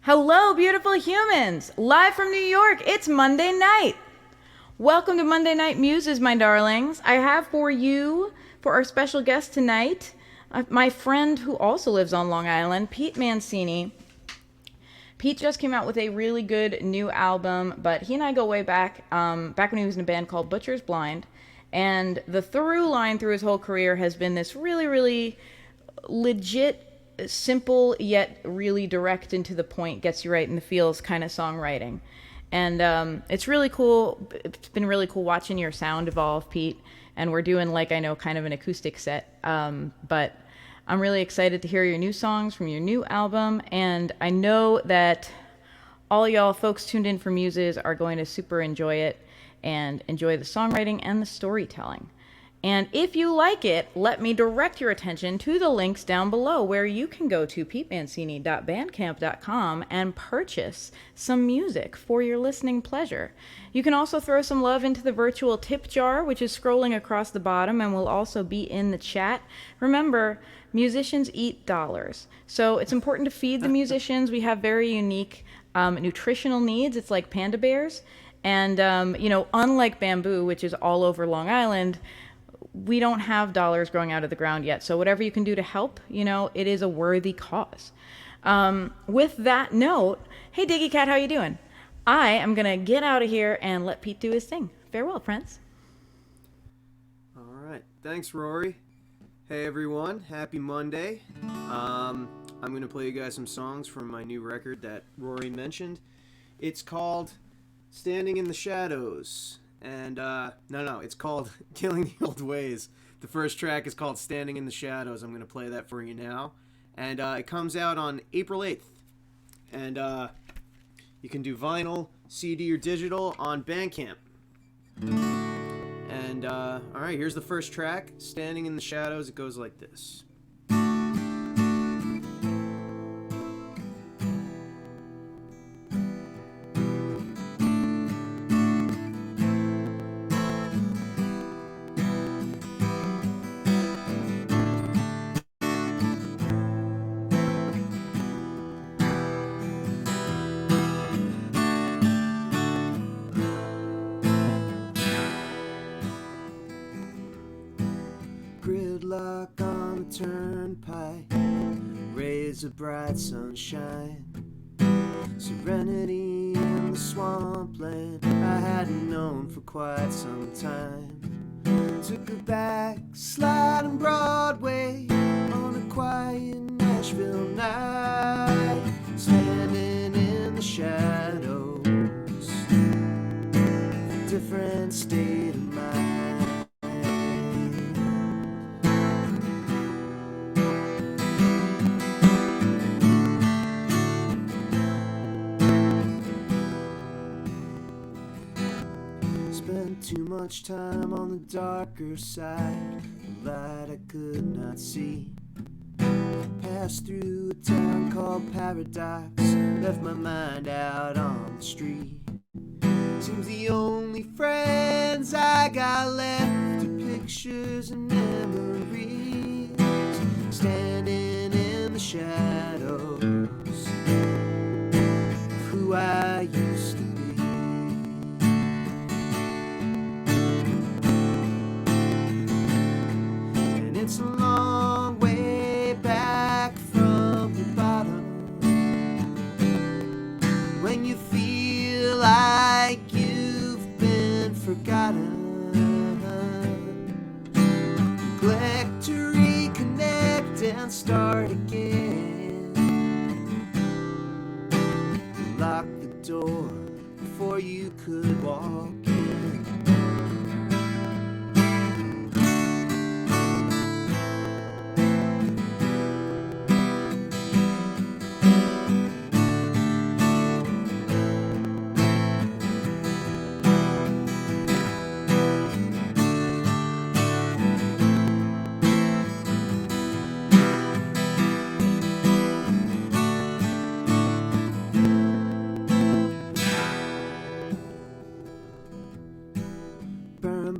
Hello, beautiful humans! Live from New York, it's Monday night! Welcome to Monday Night Muses, my darlings. I have for you, for our special guest tonight, my friend who also lives on Long Island, Pete Mancini. Pete just came out with a really good new album, but he and I go way back, back when he was in a band called Butcher's Blind. And the through line through his whole career has been this really, really legit, simple yet really direct and to the point, gets you right in the feels kind of songwriting. And it's really cool. It's been really cool watching your sound evolve, Pete. And we're doing, like, I know, kind of an acoustic set. But I'm really excited to hear your new songs from your new album. And I know that all y'all folks tuned in for Muses are going to super enjoy it and enjoy the songwriting and the storytelling. And if you like it, let me direct your attention to the links down below where you can go to petemancini.bandcamp.com and purchase some music for your listening pleasure. You can also throw some love into the virtual tip jar, which is scrolling across the bottom and will also be in the chat. Remember, musicians eat dollars, so it's important to feed the musicians. We have very unique nutritional needs. It's like panda bears. And, unlike bamboo, which is all over Long Island, we don't have dollars growing out of the ground yet. So whatever you can do to help, it is a worthy cause. With that note, hey, Diggy Cat, how you doing? I am going to get out of here and let Pete do his thing. Farewell, friends. All right. Thanks, Rory. Hey, everyone. Happy Monday. I'm going to play you guys some songs from my new record that Rory mentioned. It's called Standing in the Shadows. And, it's called Killing the Old Ways. The first track is called Standing in the Shadows. I'm going to play that for you now. And it comes out on April 8th. And you can do vinyl, CD, or digital on Bandcamp. And, alright, here's the first track, Standing in the Shadows. It goes like this. Gridlock on the turnpike, rays of bright sunshine, serenity in the swampland I hadn't known for quite some time. Took a back slide on Broadway on a quiet Nashville night, standing in the shadows, a different state of mind. Spent too much time on the darker side, the light I could not see. Passed through a town called Paradox, left my mind out on the street. Seems the only friends I got left are pictures and memories, standing in the shadows of who I used to be. It's a long way back from the bottom, when you feel like you've been forgotten. Neglect to reconnect and start again. Lock the door before you could walk in.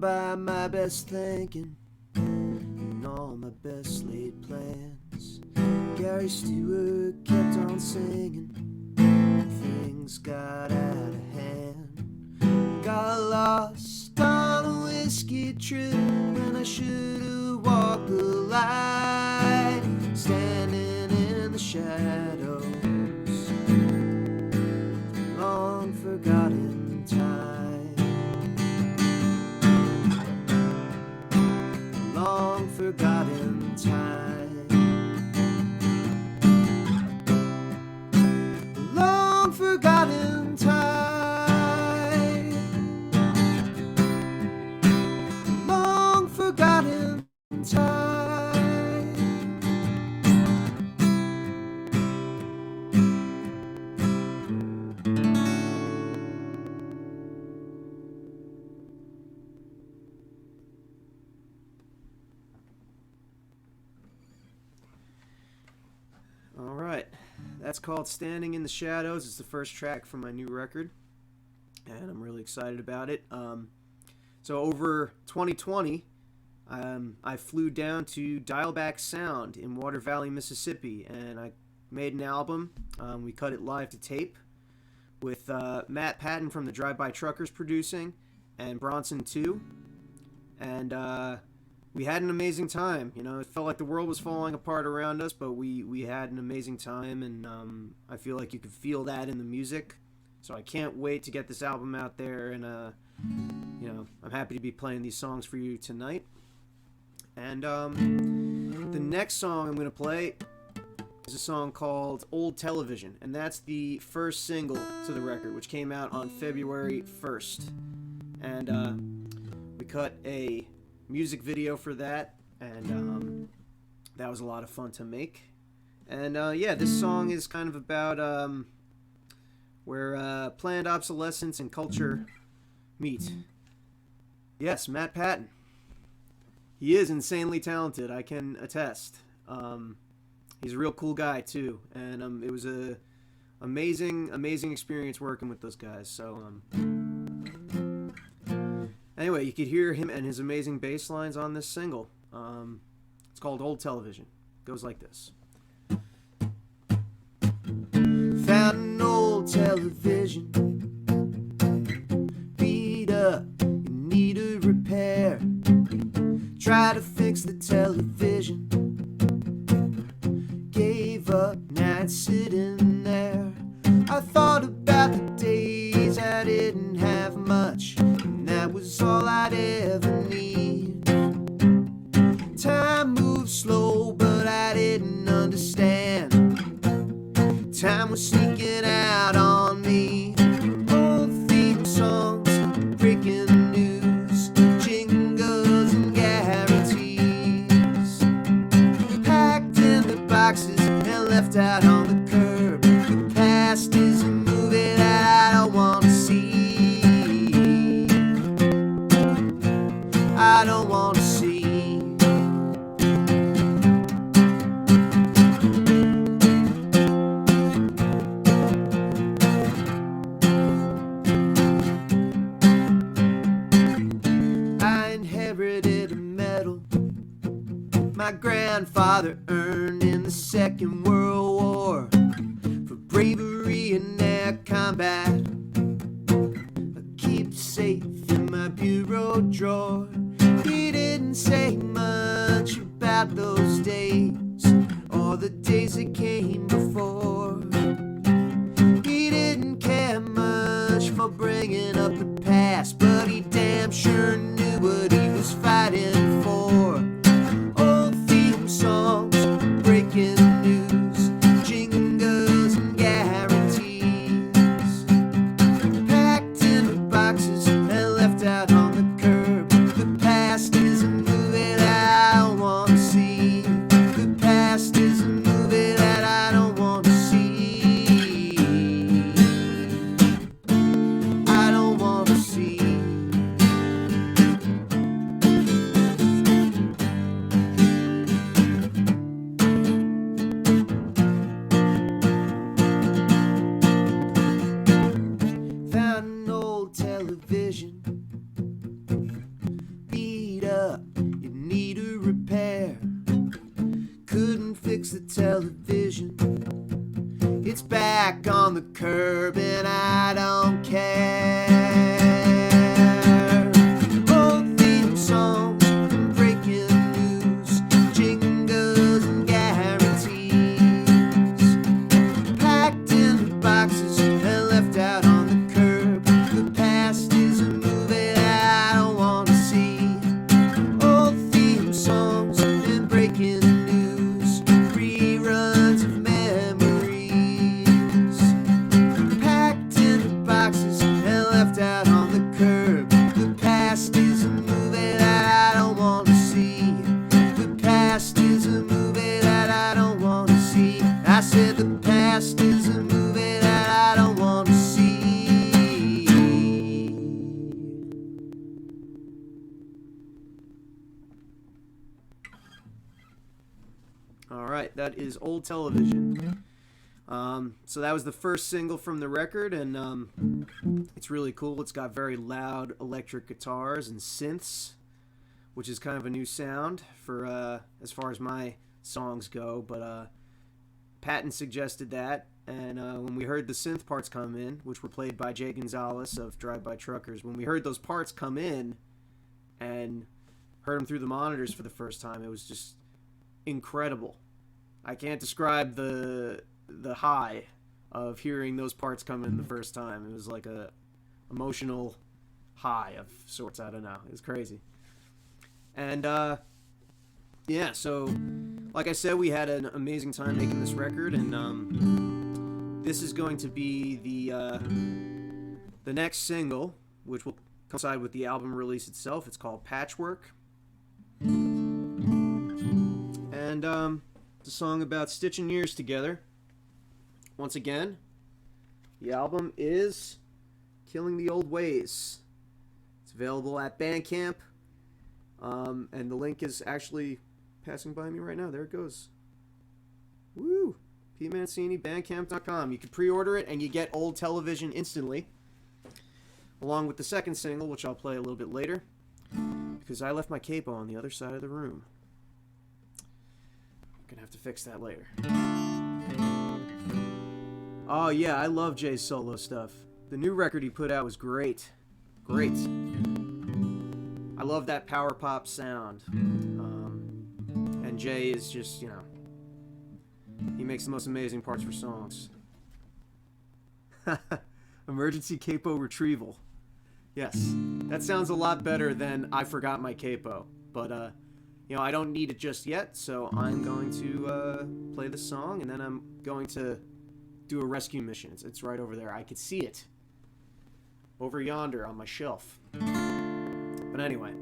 By my best thinking and all my best laid plans, Gary Stewart kept on singing things got out of hand. Got lost on a whiskey trip when I should've walked the line, standing in the shadows. Long forgotten time. Long forgotten time. Long forgotten time. Long forgotten time. All right, that's called Standing in the Shadows. It's the first track from my new record, and I'm really excited about it. So over 2020, I flew down to Dialback Sound in Water Valley, Mississippi, and I made an album. We cut it live to tape with Matt Patton from the Drive-By Truckers producing, and Bronson too. And we had an amazing time. You know, it felt like the world was falling apart around us, but we had an amazing time, and I feel like you could feel that in the music. So I can't wait to get this album out there, and you know, I'm happy to be playing these songs for you tonight. And the next song I'm going to play is a song called Old Television, and that's the first single to the record, which came out on February 1st. And we cut a music video for that, and that was a lot of fun to make. And yeah, this song is kind of about where planned obsolescence and culture meet. Yes, Matt Patton. He is insanely talented, I can attest. He's a real cool guy too, and it was a amazing experience working with those guys. So anyway, you could hear him and his amazing bass lines on this single. It's called Old Television. It goes like this. Found an old television, beat up, in need of repair. Try to fix the television, gave up, now it's sitting there. I thought about the days I didn't have much, and that was all I'd ever need. Time moved slow, but I didn't understand. Time was sneaking out on me. Old theme songs, breaking news, jingles and guarantees, packed in the boxes and left out on the curb. The past is a movie that I don't want to see. I don't want to see. My grandfather earned in the Second World War for bravery in air combat. I keep it safe in my bureau drawer. He didn't say much about those days or the days that came before. He didn't care much for bringing up the past, but he damn sure knew what he was fighting for. Songs, breaking news, It's back on the curb and I don't care. Old theme songs and breaking news, jingles and guarantees, packed in boxes and left out on the curb. The past is a movie that I don't want to see. Old theme songs and breaking news, reruns of memories, packed in boxes and left out on the curb. The past is a movie that I don't want to see. The past is a movie that I don't want to see. I said the past is a movie that I don't want to see. All right, that is Old Television. So that was the first single from the record, and it's really cool. It's got very loud electric guitars and synths, which is kind of a new sound for as far as my songs go. But Patton suggested that, and when we heard the synth parts come in, which were played by Jay Gonzalez of Drive-By Truckers, when we heard those parts come in and heard them through the monitors for the first time, it was just incredible. I can't describe the high of hearing those parts come in the first time. It was like a emotional high of sorts. I don't know. It was crazy. And yeah, so like I said, we had an amazing time making this record, and this is going to be the next single, which will coincide with the album release itself. It's called Patchwork. And it's a song about stitching years together. Once again, the album is Killing the Old Ways. It's available at Bandcamp, and the link is actually passing by me right now. There it goes. Woo! Pete Mancini, Bandcamp.com. You can pre-order it, and you get Old Television instantly, along with the second single, which I'll play a little bit later, because I left my capo on the other side of the room. I'm gonna have to fix that later. Oh yeah, I love Jay's solo stuff. The new record he put out was great. Great. I love that power pop sound. And Jay is just, he makes the most amazing parts for songs. Emergency capo retrieval. Yes, that sounds a lot better than I forgot my capo. But, I don't need it just yet, so I'm going to play the song, and then I'm going to do a rescue mission. It's right over there. I could see it over yonder on my shelf. But anyway,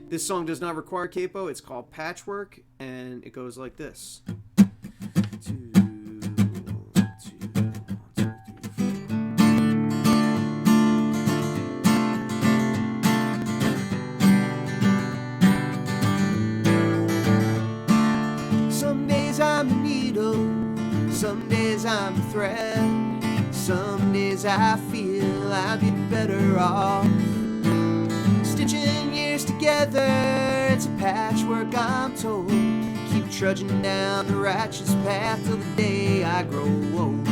this song does not require capo. It's called Patchwork, and it goes like this. Some days I'm a needle, some days I'm a thread, some days I feel I'd be better off stitching years together. It's a patchwork, I'm told. Keep trudging down the righteous path till the day I grow old.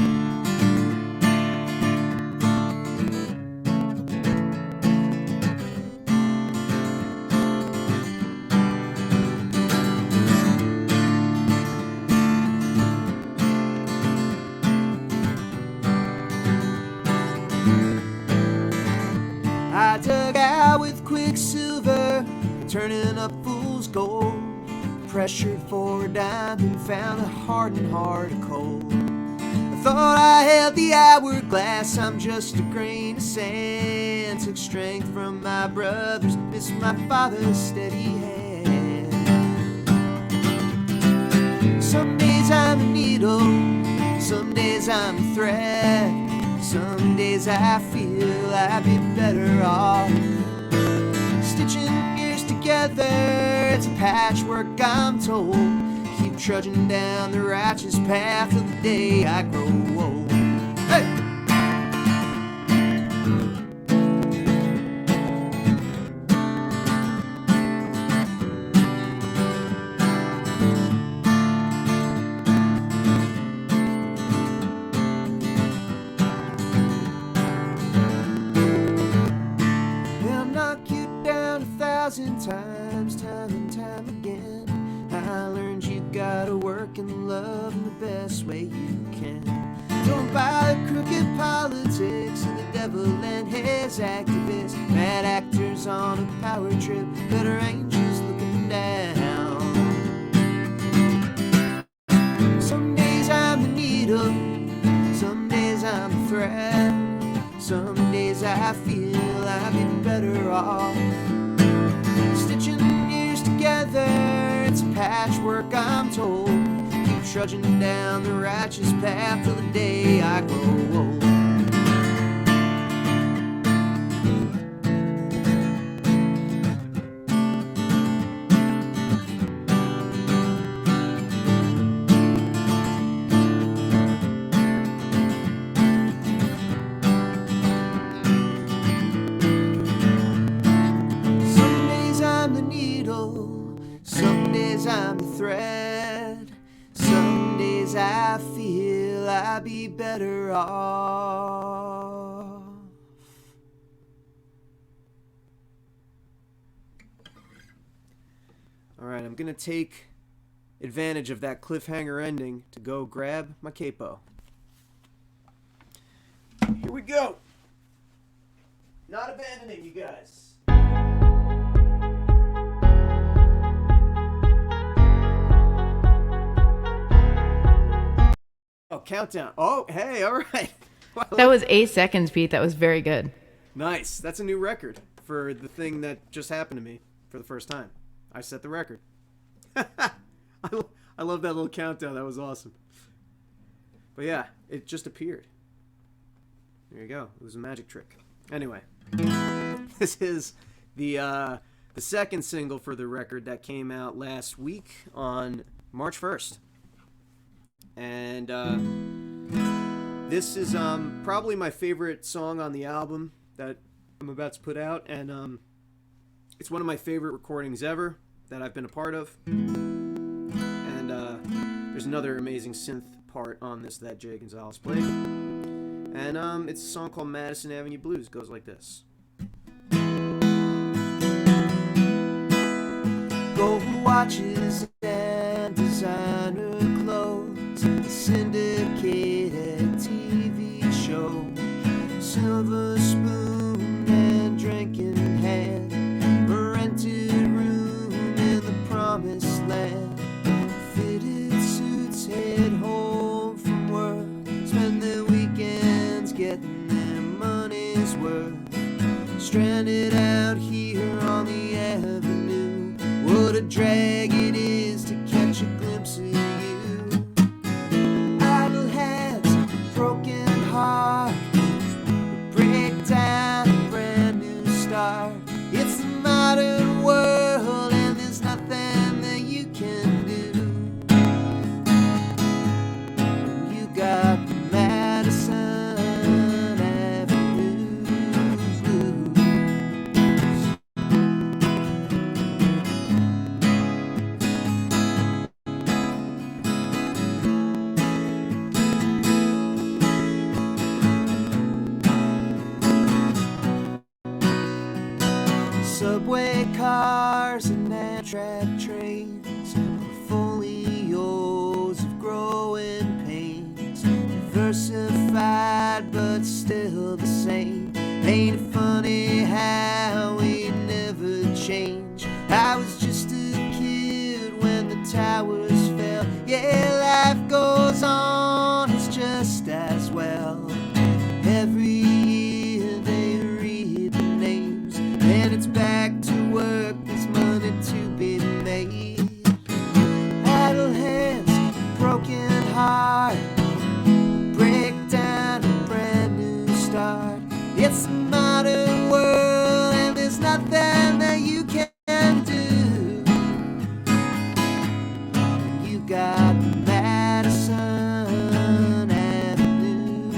I dug out with quicksilver, turning up fool's gold. Pressured for a diamond, found a hardened heart of cold. I thought I held the hourglass, I'm just a grain of sand. Took strength from my brothers, missed my father's steady hand. Some days I'm a needle, some days I'm a thread, some days I feel I'd be better off stitching years together. It's a patchwork, I'm told. Keep trudging down the righteous path till the day I grow old. Hey! times, time and time again, I learned you gotta work and love in the best way you can. Don't buy the crooked politics and the devil and his activists, bad actors on a power trip, better angels looking down. Some days I'm the needle, some days I'm the thread, some days I feel I'd be better off stitching years together. It's a patchwork, I'm told. Keep trudging down the righteous path till the day I grow old. Some days I'm the thread, some days I feel I'd be better off. Alright, I'm gonna take advantage of that cliffhanger ending to go grab my capo. Here we go! Not abandoning you guys. Oh, countdown. Oh, hey, all right. That was 8 seconds, Pete. That was very good. Nice. That's a new record for the thing that just happened to me for the first time. I set the record. I love that little countdown. That was awesome. But yeah, it just appeared. There you go. It was a magic trick. Anyway, this is the second single for the record that came out last week on March 1st. And this is probably my favorite song on the album that I'm about to put out, and it's one of my favorite recordings ever that I've been a part of. And there's another amazing synth part on this that Jay Gonzalez played. And it's a song called Madison Avenue Blues. It goes like this. Gold watches and designer clothes, a syndicated TV show, silver spoon and drink in hand, a rented room in the promised land, fitted suits, head home from work, spend their weekends getting their money's worth, stranded out here on the avenue. What a drag it is to catch a glimpse of you. Idle hands, broken heart, break down, a brand new start. It's the modern world and there's nothing that you can do. You got the Madison Avenue Blues. Subway cars and Amtrak trains, portfolios of growing pains, diversified but still the same. Ain't it funny how we never change? I was just a kid when the towers fell. Yeah, life goes on, it's just as well. Every year they read the names, and it's back to work, there's money to be made. Idle hands, broken heart, break down, a brand new start. It's the modern world and there's nothing that you can do. You got the Madison Avenue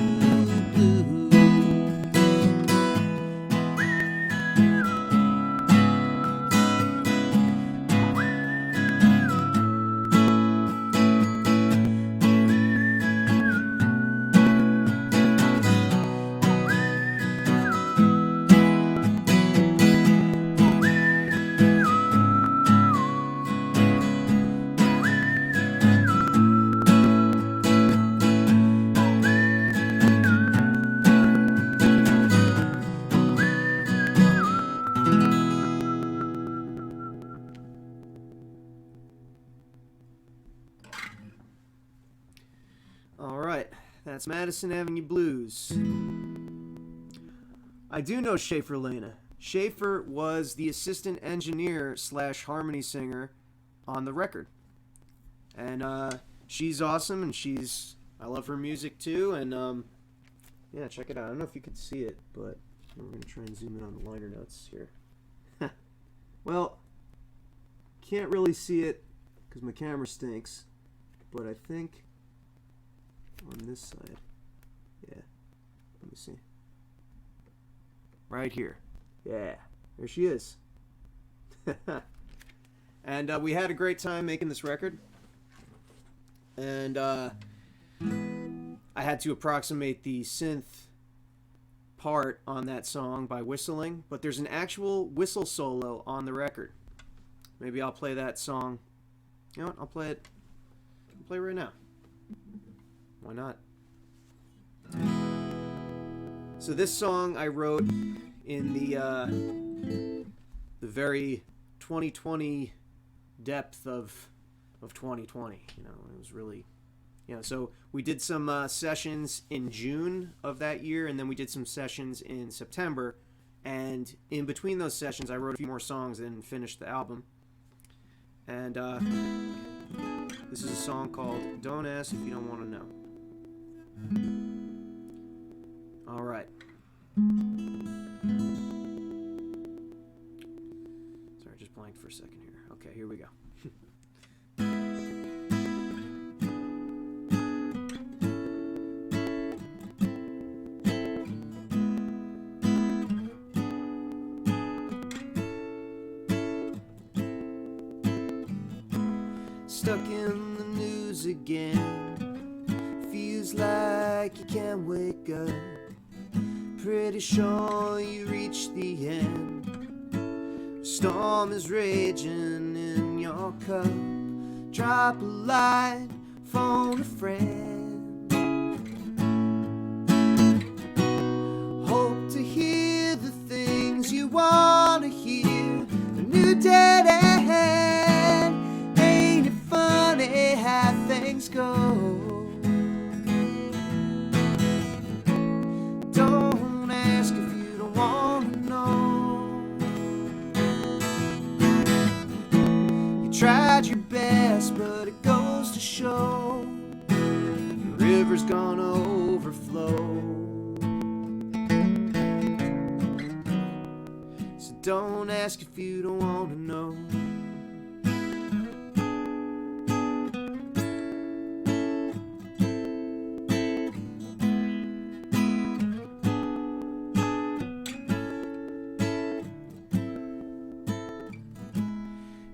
That's Madison Avenue Blues. I do know Schaefer Lena. Schaefer was the assistant engineer / harmony singer on the record. And she's awesome, and I love her music too, and yeah, check it out. I don't know if you can see it, but we're going to try and zoom in on the liner notes here. Well, can't really see it because my camera stinks, but I think on this side, yeah, let me see. Right here. Yeah, there she is. And we had a great time making this record. And I had to approximate the synth part on that song by whistling, but there's an actual whistle solo on the record. Maybe I'll play that song. You know what? I'll play it right now. Why not? So this song I wrote in the very 2020 depth of 2020. You know, it was really, so we did some sessions in June of that year, and then we did some sessions in September, and in between those sessions I wrote a few more songs and finished the album. And this is a song called Don't Ask If You Don't Want to Know. All right. Sorry, just blanked for a second here. Okay, here we go. Stuck in the news again. Feels like you can't wake up. Pretty sure you reached the end. Storm is raging in your cup. Drop a line, phone a friend. Hope to hear the things you want to hear. A new dead end. Ain't it funny how things go? Don't ask if you don't want to know. You tried your best, but it goes to show the river's gonna overflow. So don't ask if you don't want to know.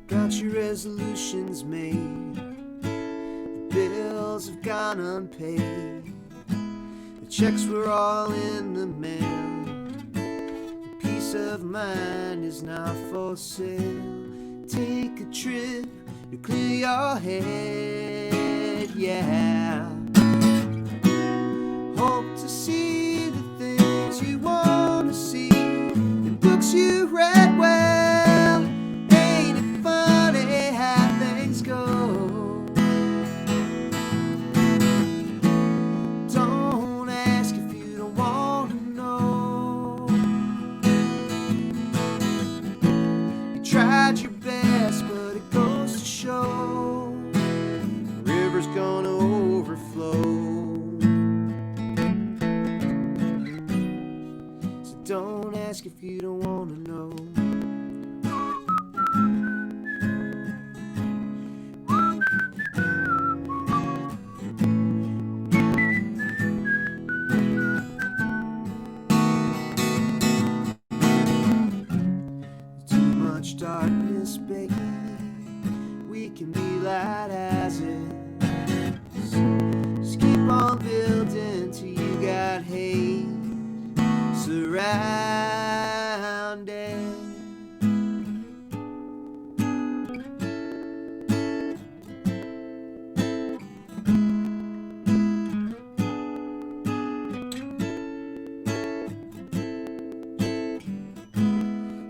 Got your resolutions made. The bills have gone unpaid. The checks were all in the mail. The peace of mind is now for sale. Take a trip to clear your head, yeah. Hope to see the things you want to see. The books you read well. Ain't it funny how things go? Don't ask if you don't want to know. You tried your best, but it goes to show the river's gonna overflow. So don't ask if you don't want to know. Darkness, baby, we can be light as it is. Just keep on building till you got hate surrounded.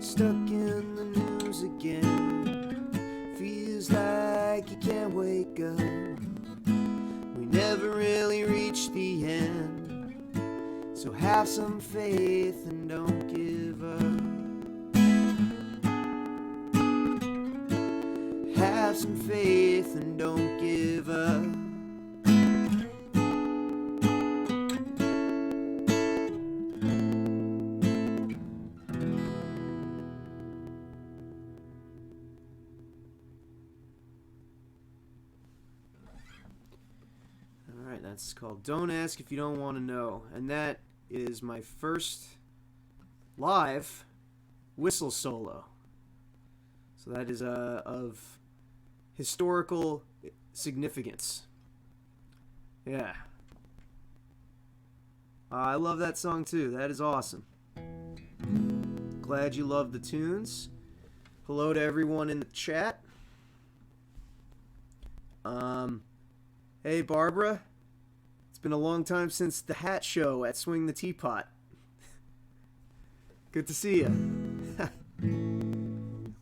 Stuck in the news again. Feels like you can't wake up. We never really reached the the end. So have some faith and don't give up. Have some faith and don't give up. Alright, that's called Don't Ask If You Don't Want to Know. And that is my first live whistle solo. So that is of historical significance. Yeah. I love that song too. That is awesome. Glad you love the tunes. Hello to everyone in the chat. Hey Barbara. It's been a long time since the hat show at Swing the Teapot. Good to see you.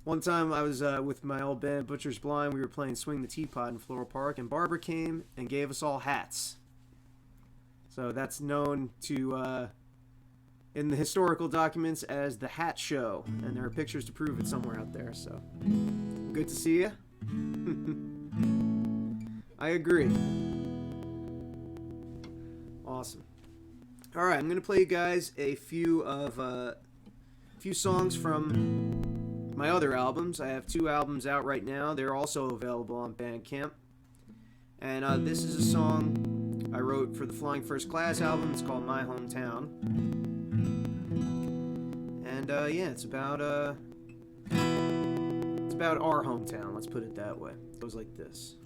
One time I was with my old band Butcher's Blind. We were playing Swing the Teapot in Floral Park, and Barbara came and gave us all hats. So that's known to in the historical documents as the Hat Show, and there are pictures to prove it somewhere out there. So good to see you. I agree. Awesome. All right, I'm gonna play you guys a few songs from my other albums. I have 2 albums out right now. They're also available on Bandcamp. And this is a song I wrote for the Flying First Class album. It's called My Hometown. And yeah, it's about our hometown. Let's put it that way. It goes like this.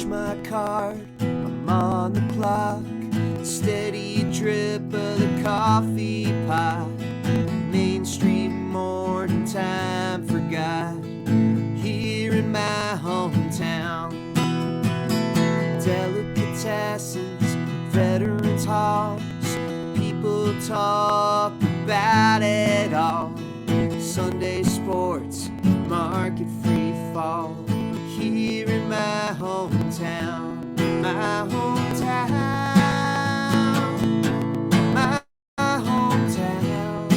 My card, I'm on the clock. Steady drip of the coffee pot. Mainstream morning time forgot. Here in my hometown, delicatessens, veterans halls. People talk about it all. Sunday sports, market free fall. Here in my hometown, my hometown, my hometown,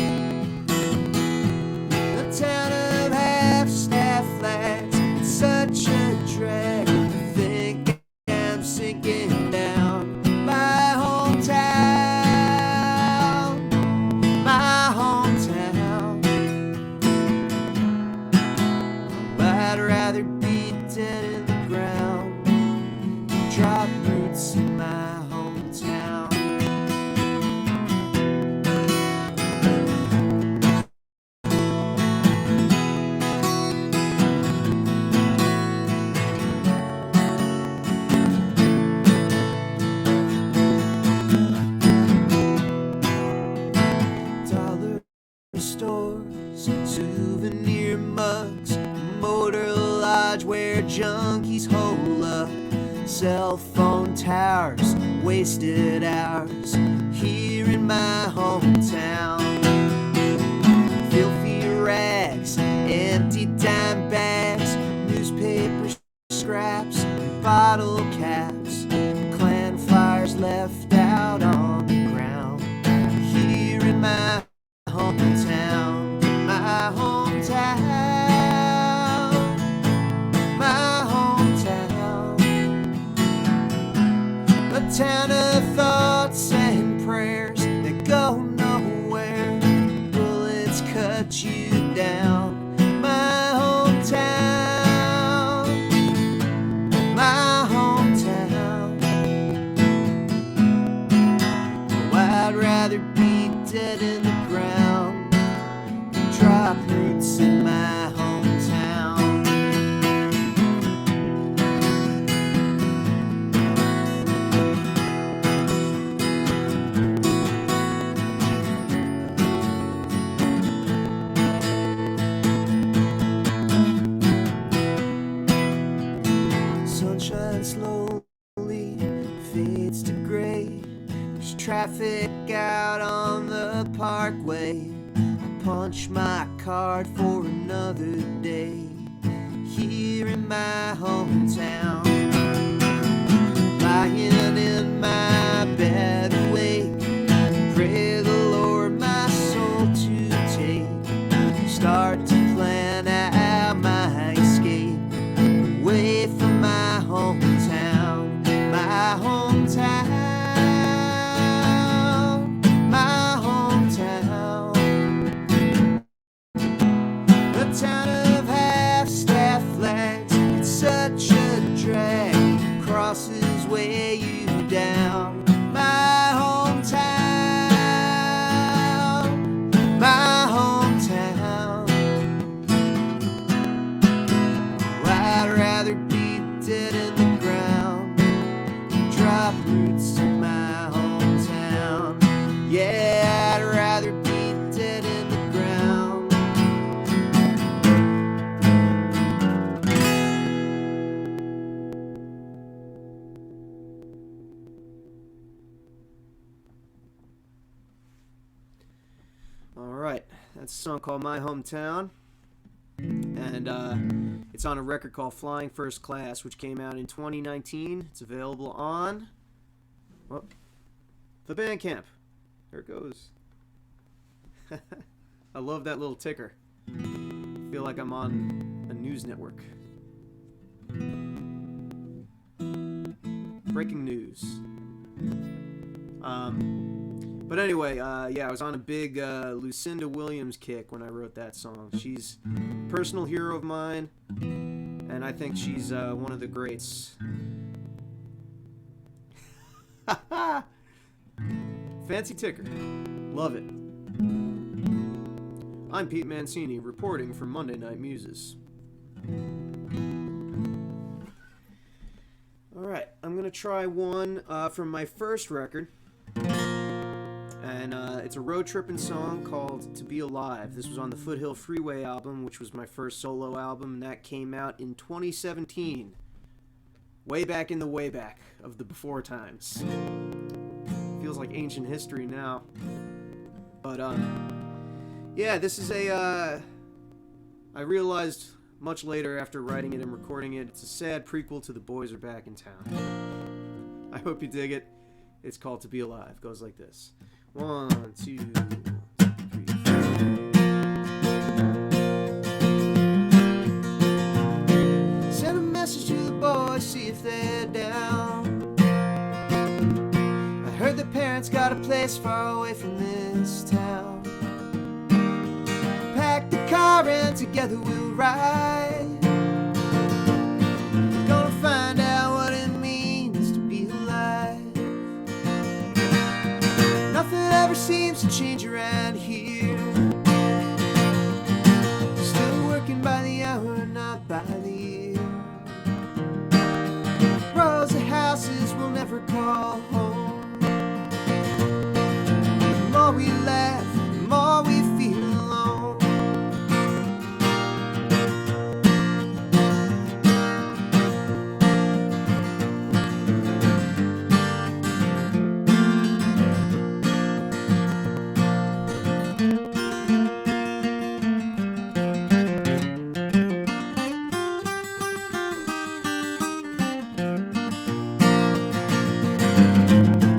a town of half-staff lads. It's such a drag to think I'm sinking down. My hometown, my hometown. I'd rather be dead in the ground, drop roots in my hometown. Dollar stores, souvenir mugs, motor lodge where junkies hole up. Cell phone towers, wasted hours. Here in my hometown, filthy rags, empty dime bags, newspaper scraps, bottle caps, clan fires left out on the ground. Here in my hometown, my hometown, my hometown, a town of thoughts and prayers that go nowhere. Bullets cut you down. My hometown, my hometown. Oh, I'd rather be dead in the ground than drop roots in my hometown. Sunshine slowly fades to gray. There's traffic out on the parkway. I punch my card for another day here in my hometown. Lying in my bed awake, pray the Lord my soul to take. Start to plan out my escape away from my hometown, my hometown, my hometown. The town of half-staff flags, it's such a drag, crosses weigh you down. My hometown, my hometown. Oh, I'd rather be dead in the ground than drop roots to my hometown. Yeah, I'd rather be dead in the ground. Alright, that's a song called My Hometown. And it's on a record called Flying First Class, which came out in 2019. It's available on the Bandcamp. There it goes. I love that little ticker. I feel like I'm on a news network. Breaking news. But anyway, yeah, I was on a big Lucinda Williams kick when I wrote that song. She's a personal hero of mine, and I think she's one of the greats. Fancy ticker. Love it. I'm Pete Mancini, reporting for Monday Night Muses. Alright, I'm going to try one from my first record. And it's a road tripping song called To Be Alive. This was on the Foothill Freeway album, which was my first solo album, and that came out in 2017. Way back in the way back of the before times. Feels like ancient history now. But, yeah, this is I realized much later after writing it and recording it, it's a sad prequel to The Boys Are Back in Town. I hope you dig it. It's called To Be Alive. Goes like this. 1, 2, 3, 4. Send a message to the boys, see if they're down. I heard the parents got a place far away from this town. Pack the car and together we'll ride. Gonna find out what it means to be alive. Nothing ever seems to change around here. Still working by the hour, not by the year. Rows of houses we'll never call home. The more we laugh, the more we feel alone.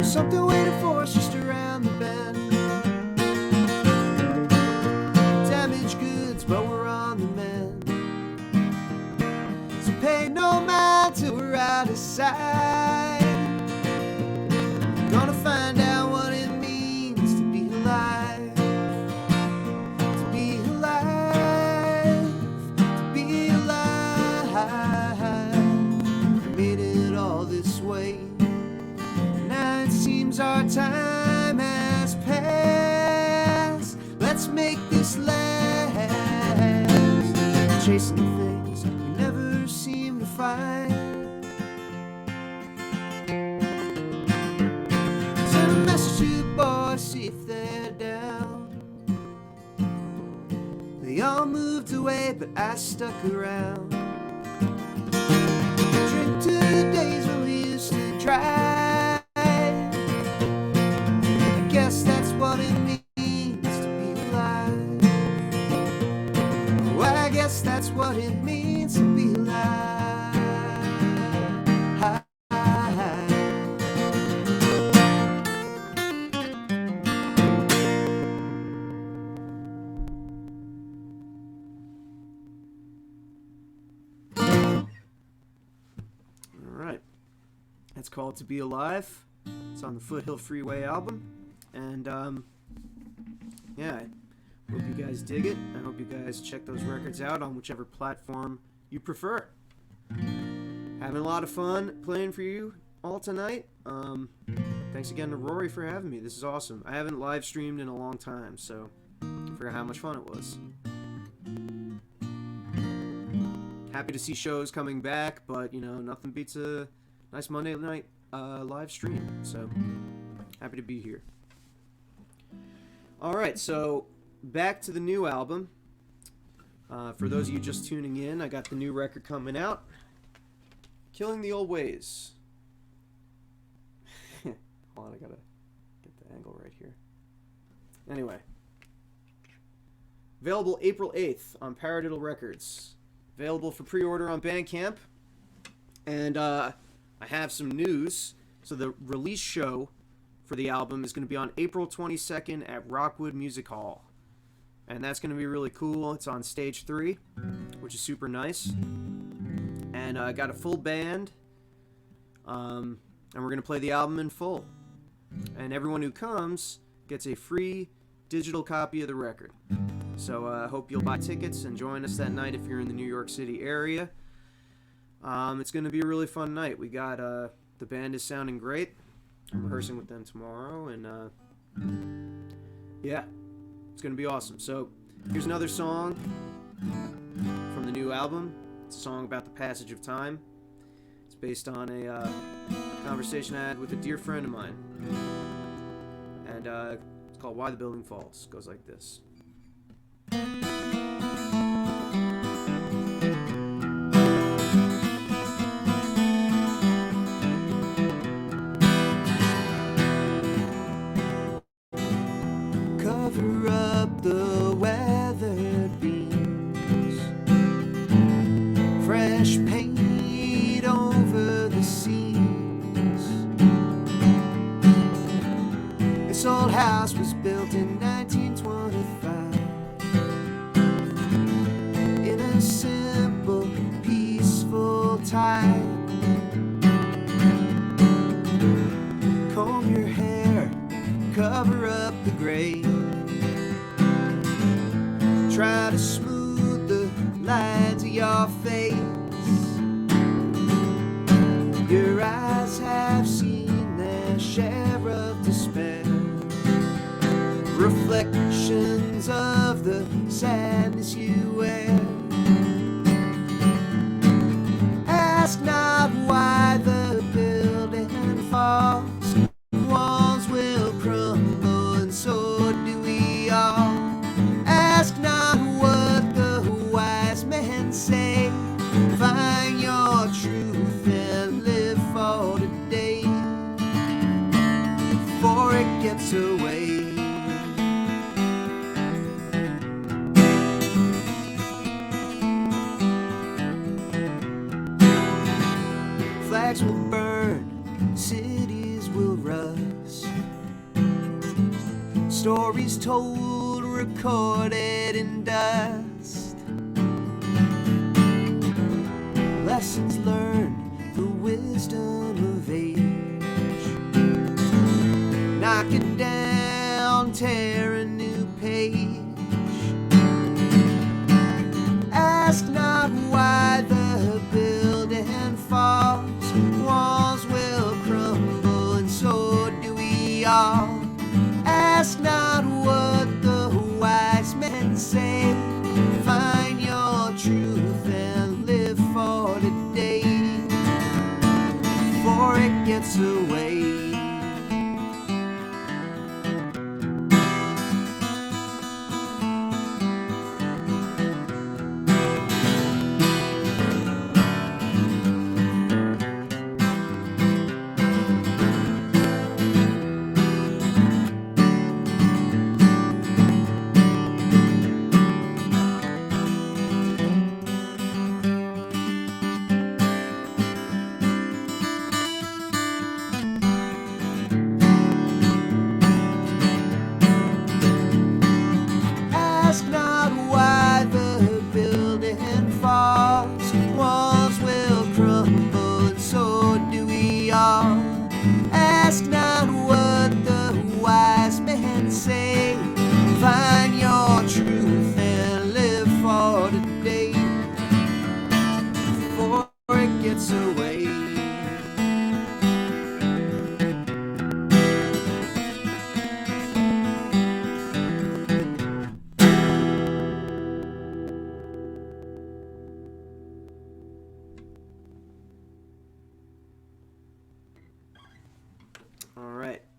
Something waiting for us just around the bend. Damaged goods, but we're on the mend. So pay no mind till we're out of sight. Gonna find out what it means to be alive. To be alive. To be alive. I made it all this way. Now it seems our time has passed. Let's make this last. Chasing things we never seem to find. Send a message to the boys, see if they're down. They all moved away, but I stuck around. Drink to the days when we used to drive. what it means to be alive. Alright, that's called To Be Alive. It's on the Foothill Freeway album. And, yeah, I hope you guys dig it. I hope you guys check those records out on whichever platform you prefer. Having a lot of fun playing for you all tonight. Thanks again to Rory for having me. This is awesome. I haven't live streamed in a long time, so I forgot how much fun it was. Happy to see shows coming back, but, you know, nothing beats a nice Monday night live stream. So, happy to be here. Alright, so back to the new album. For those of you just tuning in, I got the new record coming out. Killing the Old Ways. Hold on, I gotta get the angle right here. Anyway. Available April 8th on Paradiddle Records. Available for pre-order on Bandcamp. And I have some news. So the release show for the album is going to be on April 22nd at Rockwood Music Hall. And that's going to be really cool. It's on stage 3, which is super nice. And I got a full band. And we're going to play the album in full. And everyone who comes gets a free digital copy of the record. So I hope you'll buy tickets and join us that night if you're in the New York City area. It's going to be a really fun night. We got the band is sounding great. I'm rehearsing with them tomorrow, and yeah, it's going to be awesome. So here's another song from the new album. It's a song about the passage of time. It's based on a conversation I had with a dear friend of mine. And it's called Why the Building Falls. It goes like this. Cover up the weathered beams, fresh paint over the seams. This old house was built in 1925 in a simple, peaceful time. Comb your hair, cover up the gray. Try to smooth the lines of your face. Your eyes have seen their share of despair, reflections of the sadness you wear. Ask not why the building falls. Walls will crumble, and so do we all. Ask not what the wise men say. Find your truth and live for today before it gets away. Flags will burn, cities will rust. Stories told, recorded in dust. Lessons learned, the wisdom of age. Knock it down, tear a new page. Ask not why the building falls. Walls will crumble, and so do we all. Ask not what the wise men say. Find your truth and live for today before it gets away.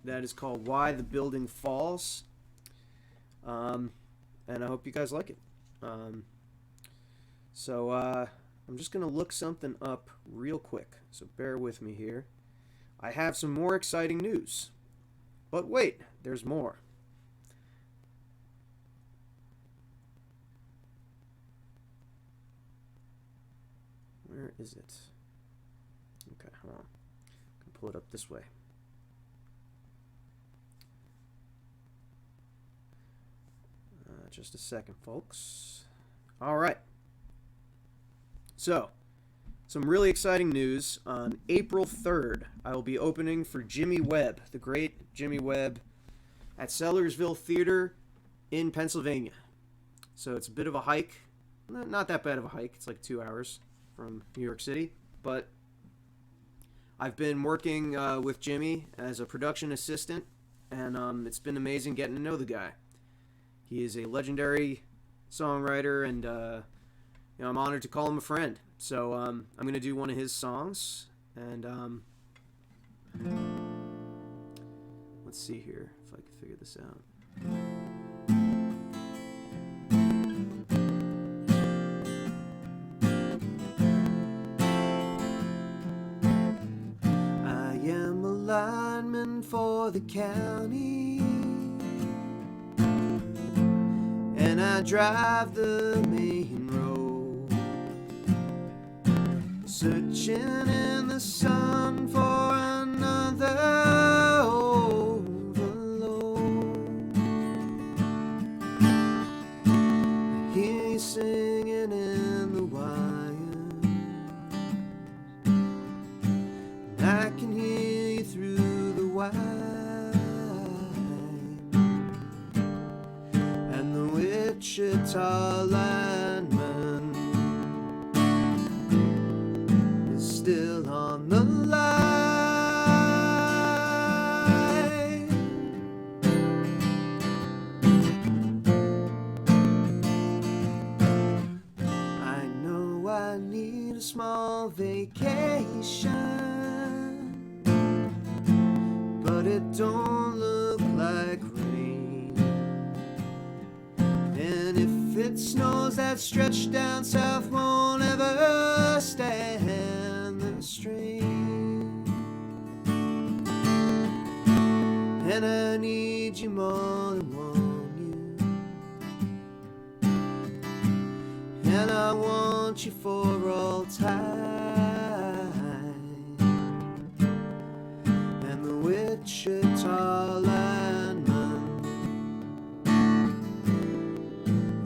that is called Why the Building Falls. And I hope you guys like it. So I'm just going to look something up real quick, so bear with me here. I have some more exciting news. But wait, there's more. Where is it? Okay, hold on. I can pull it up this way. Just a second, folks. All right. So, some really exciting news. On April 3rd, I will be opening for Jimmy Webb, the great Jimmy Webb, at Sellersville Theater in Pennsylvania. So it's a bit of a hike. Not that bad of a hike. It's like 2 hours from New York City. But I've been working with Jimmy as a production assistant, and it's been amazing getting to know the guy. He is a legendary songwriter, and I'm honored to call him a friend. So I'm going to do one of his songs, and let's see here if I can figure this out. I am a lineman for the county, and I drive the main road, searching in the sun for another overload. I hear you singing in the wires, and I can hear you through the wire. And the Wichita lineman is still on the line. I know I need a small vacation, but it don't look like rain. And if it snows, that stretch down south won't ever stand the strain. And I need you more than want you, and I want you for all time. And the Wichita lineman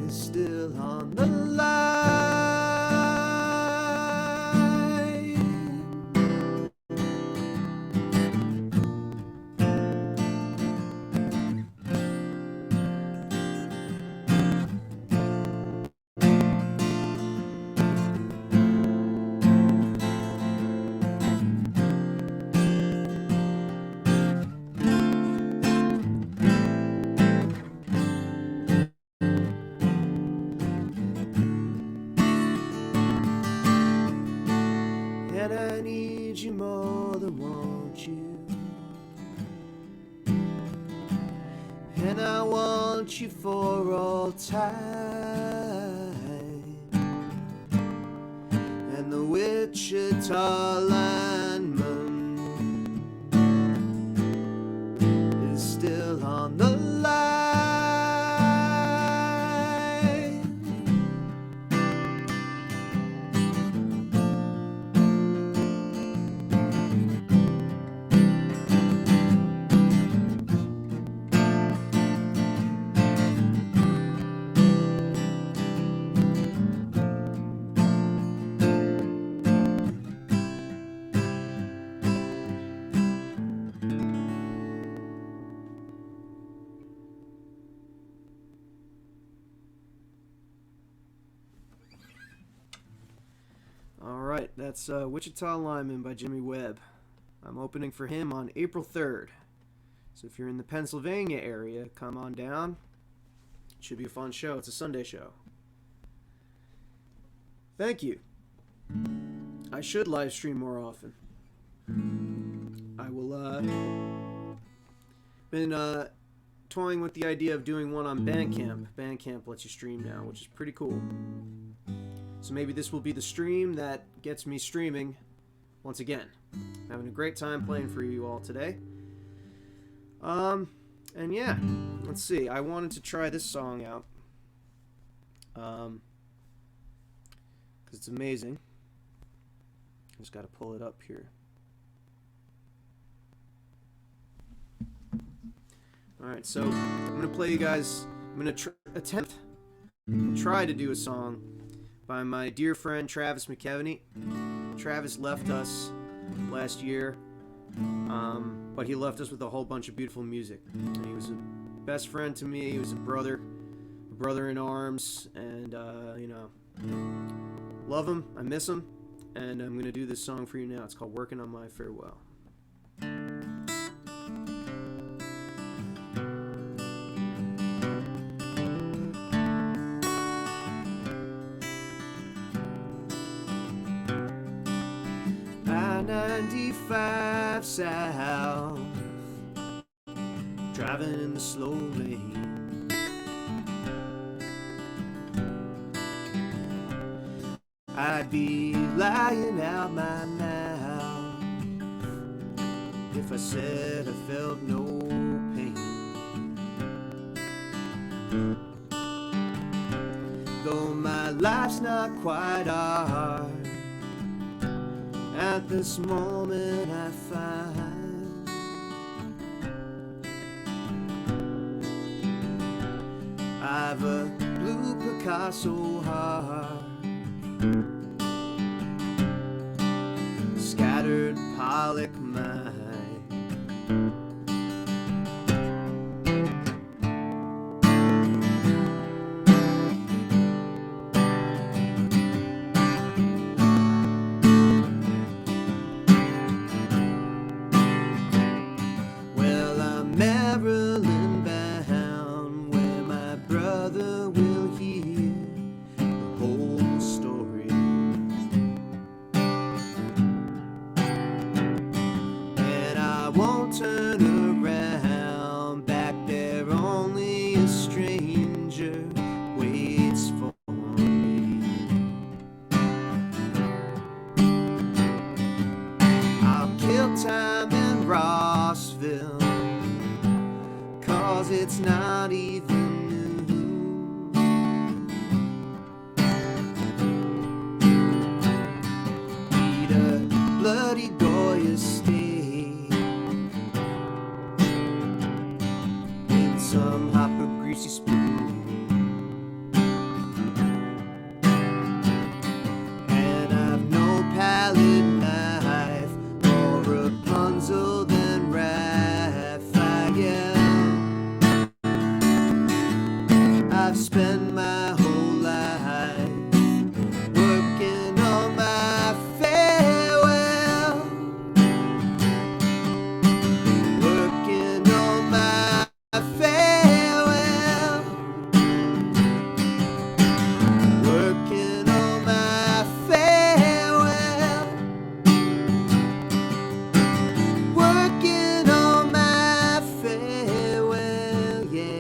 is still on the line. And I need you more than want you, and I want you for all time. And the Wichita lineman is still on the line. Alright, that's Wichita Lineman by Jimmy Webb. I'm opening for him on April 3rd. So if you're in the Pennsylvania area, come on down. It should be a fun show. It's a Sunday show. Thank you. I should live stream more often. I will been toying with the idea of doing one on Bandcamp. Bandcamp lets you stream now, which is pretty cool. So maybe this will be the stream that gets me streaming once again. Having a great time playing for you all today. And yeah, let's see. I wanted to try this song out. Because it's amazing. Just got to pull it up here. Alright, so I'm going to play you guys. I'm going to try to do a song by my dear friend Travis McKeveny. Travis left us last year, but he left us with a whole bunch of beautiful music. And he was a best friend to me. He was a brother in arms, and love him. I miss him, and I'm going to do this song for you now. It's called Working on My Farewell. I-95 south, driving in the slow lane. I'd be lying out my mouth if I said I felt no pain. Though my life's not quite hard, at this moment I find I've a blue Picasso heart, scattered Pollock mind. It's not even new. Need a bloody Goya steak in some hopper greasy spoon, and I've no palette knife or Rapunzel than Raphael. I've spent my whole life working on my farewell, working on my farewell, working on my farewell, working on my farewell, yeah.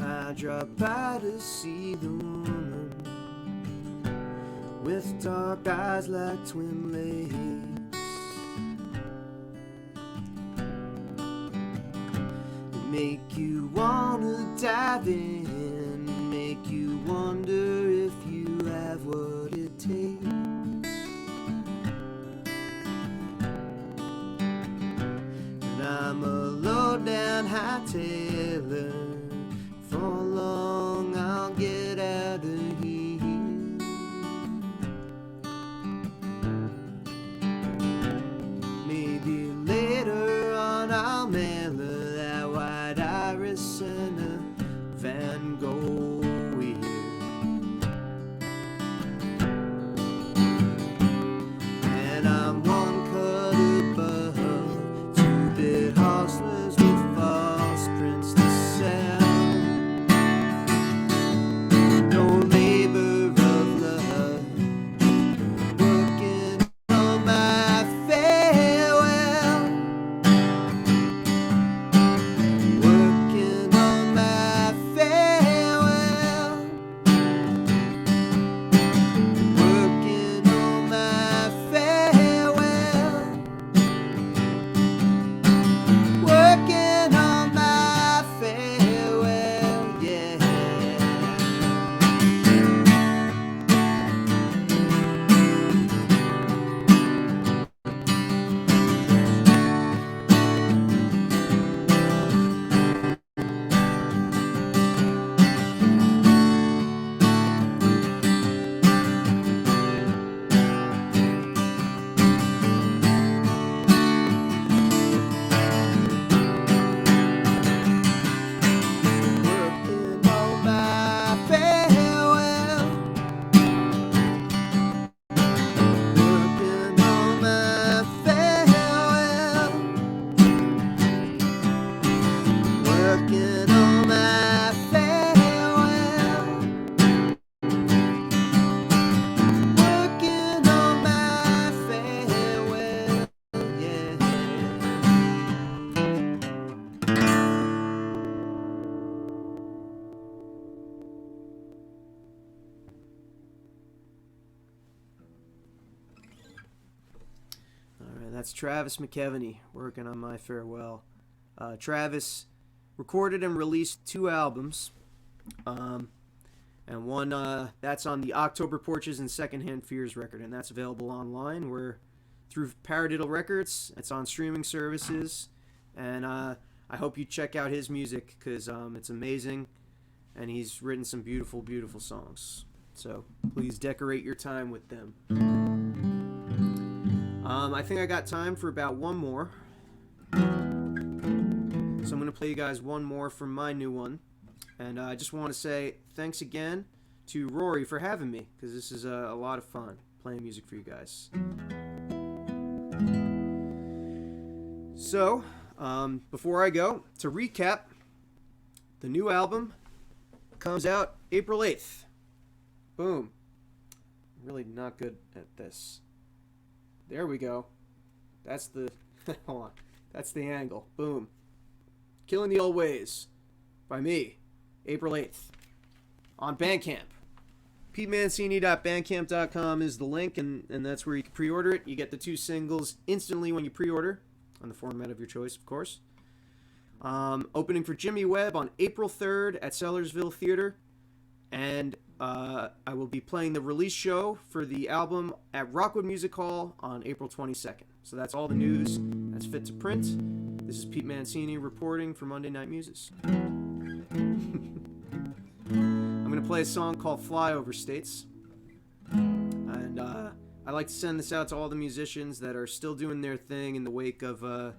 I drop by to see the woman with dark eyes like twin lakes. They make you wanna dive in, make you wonder if you have what it takes. And I'm a low-down hightailer. For long I'll get out that's Travis McKeveny working on My Farewell. Travis recorded and released 2 albums, and one that's on the October Porches and Secondhand Fears record, and that's available online. We're through Paradiddle Records. It's on streaming services, and I hope you check out his music because it's amazing, and he's written some beautiful, beautiful songs. So please decorate your time with them. I think I got time for about one more. So I'm going to play you guys one more from my new one. And I just want to say thanks again to Rorie for having me, because this is a lot of fun playing music for you guys. So, before I go, to recap, the new album comes out April 8th. Boom. I'm really not good at this. There we go. That's the... hold on. That's the angle. Boom. Killing the Old Ways by me. April 8th. On Bandcamp. PeteMancini.bandcamp.com is the link, and that's where you can pre-order it. You get the 2 singles instantly when you pre-order, on the format of your choice, of course. Opening for Jimmy Webb on April 3rd at Sellersville Theater. And I will be playing the release show for the album at Rockwood Music Hall on April 22nd. So that's all the news that's fit to print. This is Pete Mancini reporting for Monday Night Muses. I'm going to play a song called Flyover States. And I like to send this out to all the musicians that are still doing their thing in the wake of a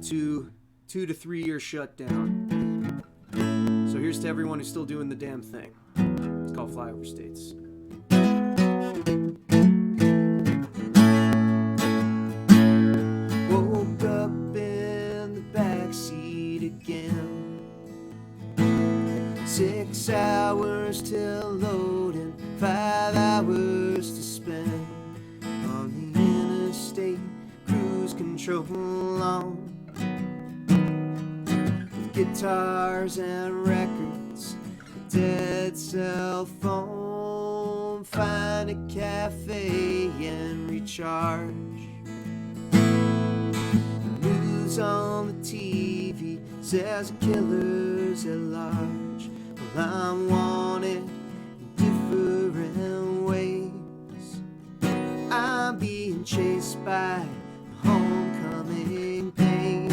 2 to 3 year shutdown. So here's to everyone who's still doing the damn thing. It's called Flyover States. Woke up in the backseat again. 6 hours till loading, 5 hours to spend on the interstate, cruise control on. Guitars and records, a dead cell phone, find a cafe and recharge. The news on the TV says killers at large. Well, I'm wanted in different ways. I'm being chased by homecoming pain.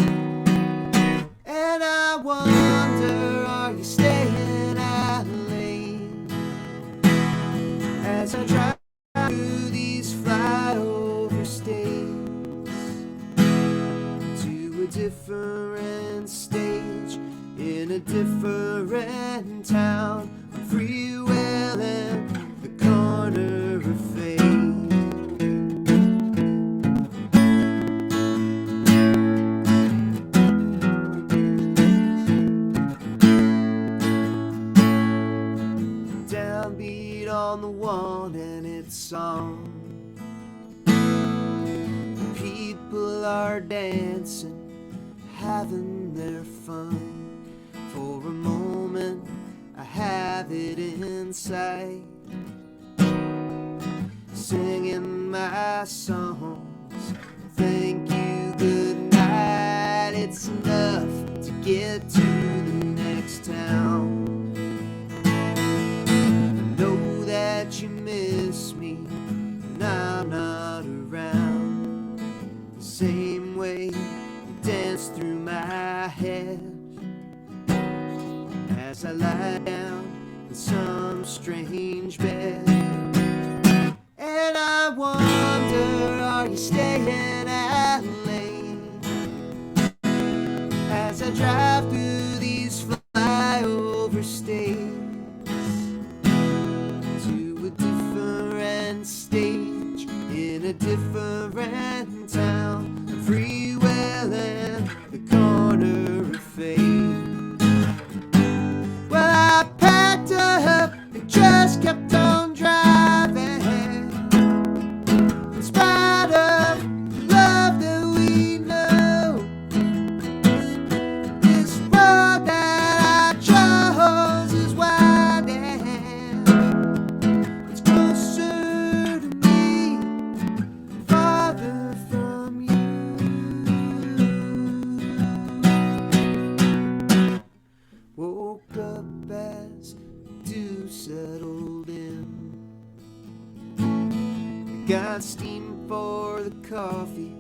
And I wonder, are you staying out late? As I drive through these flyover states to a different stage in a different town, I'm freewheeling the corner of fate. Downbeat on the one and it's on. People are dancing, having their fun. For a moment, I have it inside, singing my songs. Thank you, good night. It's enough to get to the next town. I know that you miss me when I'm not around. The same way you dance through my head as I lie down in some strange bed. And I wonder, are you staying out late? As I drive through these flyover states to a different stage in a different town, I'm freewheeling the corner of fate. Well, I packed up and just kept on driving, in spite of the love that we know. This road that I chose is winding. It's closer to me Got steam for the coffee,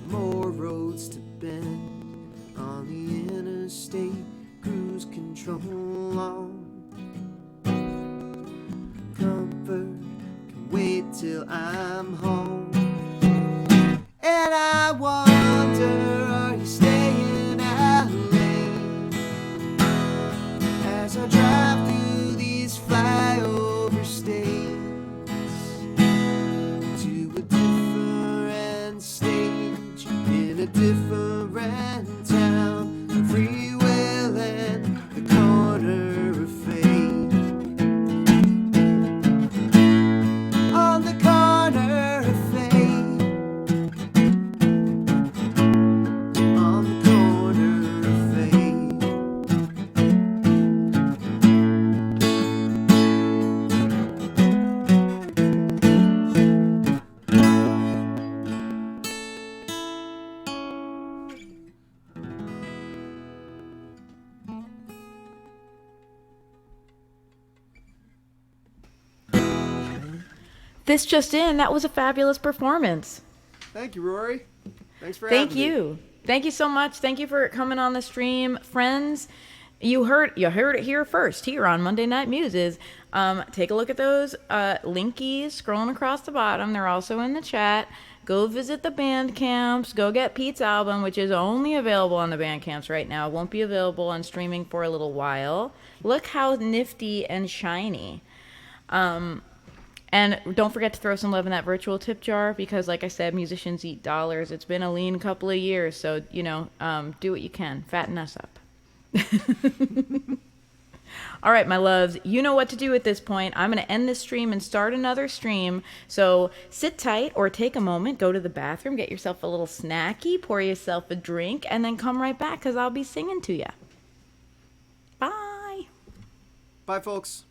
more roads to bend. On the interstate, cruise control on. Comfort can wait till I'm home. And I wonder, are you staying out late? As I drive through these flyover states to a different stage in a different town, I'm free will and the corner of fate. On the corner of fate. On the corner of fate. This just in, that was a fabulous performance. Thank you, Rory. Thanks for having me. Thank you. Thank you so much. Thank you for coming on the stream. Friends, you heard it here first, here on Monday Night Muses. Take a look at those linkies scrolling across the bottom. They're also in the chat. Go visit the Bandcamps. Go get Pete's album, which is only available on the Bandcamps right now. It won't be available on streaming for a little while. Look how nifty and shiny. And don't forget to throw some love in that virtual tip jar because, like I said, musicians eat dollars. It's been a lean couple of years, so, do what you can. Fatten us up. All right, my loves, you know what to do at this point. I'm going to end this stream and start another stream. So sit tight or take a moment, go to the bathroom, get yourself a little snacky, pour yourself a drink, and then come right back because I'll be singing to you. Bye. Bye, folks.